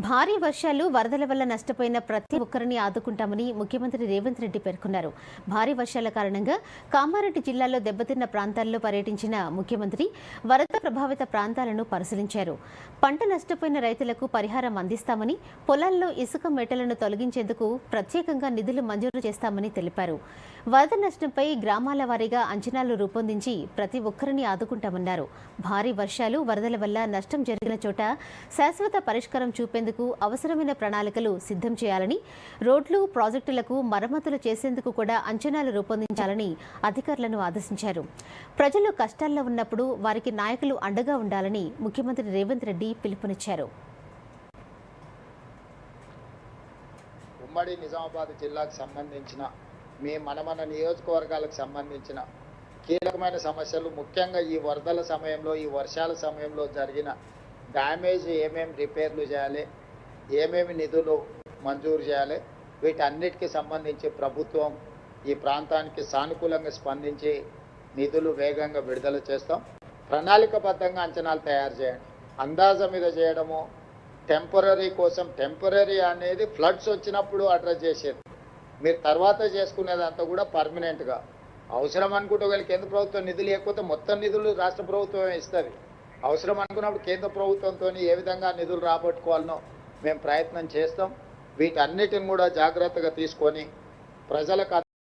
భారీ వర్షాలు వరదల వల్ల నష్టపోయిన ప్రతి ఒక్కరిని ఆదుకుంటామని ముఖ్యమంత్రి రేవంత్ రెడ్డి పేర్కొన్నారు. భారీ వర్షాల కారణంగా కామారెడ్డి జిల్లాలో దెబ్బతిన్న ప్రాంతాల్లో పర్యటించిన ముఖ్యమంత్రి వరద ప్రభావిత ప్రాంతాలను పరిశీలించారు. పంట నష్టపోయిన రైతులకు పరిహారం అందిస్తామని, పొలాల్లో ఇసుక మెట్టలను తొలగించేందుకు ప్రత్యేకంగా నిధులు మంజూరు చేస్తామని తెలిపారు. వరద నష్టంపై గ్రామాల వారీగా అంచనాలు రూపొందించి ప్రతి ఒక్కరిని ఆదుకుంటామన్నారు. భారీ వర్షాలు, వరదల వల్ల నష్టం జరిగిన చోట శాశ్వత పరిష్కారం చూపేందుకు అవసరమైన ప్రణాళికలు సిద్ధం చేయాలని, రోడ్లు, ప్రాజెక్టులకు మరమ్మతులు చేసేందుకు కూడా అంచనాలు రూపొందించాలని అధికారులను ఆదేశించారు. ప్రజలు కష్టాల్లో ఉన్నప్పుడు వారికి నాయకులు అండగా ఉండాలని ముఖ్యమంత్రి రేవంత్ రెడ్డి పిలుపునిచ్చారు. ఉమ్మడి నిజామాబాద్ జిల్లాకు సంబంధించిన మన నియోజకవర్గాలకు సంబంధించిన కీలకమైన సమస్యలు, ముఖ్యంగా ఈ వరదల సమయంలో, ఈ వర్షాల సమయంలో జరిగిన డ్యామేజ్ ఏమేమి రిపేర్లు చేయాలి, ఏమేమి నిధులు మంజూరు చేయాలి, వీటన్నిటికీ సంబంధించి ప్రభుత్వం ఈ ప్రాంతానికి సానుకూలంగా స్పందించి నిధులు వేగంగా విడుదల చేస్తాం. ప్రణాళికబద్ధంగా అంచనాలు తయారు చేయండి. అందాజ మీద చేయడము, టెంపరీ కోసం, టెంపరీ అనేది ఫ్లడ్స్ వచ్చినప్పుడు అడ్రస్ చేసేది. మీరు తర్వాత చేసుకునేదంతా కూడా పర్మనెంట్గా అవసరం అనుకుంటే ఒకవేళ కేంద్ర ప్రభుత్వం నిధులు లేకపోతే మొత్తం నిధులు రాష్ట్ర ప్రభుత్వమే ఇస్తుంది. అవసరం అనుకున్నప్పుడు కేంద్ర ప్రభుత్వంతో ఏ విధంగా నిధులు రాబట్టుకోవాలనో మేము ప్రయత్నం చేస్తాం. వీటన్నిటిని కూడా జాగ్రత్తగా తీసుకొని ప్రజలకు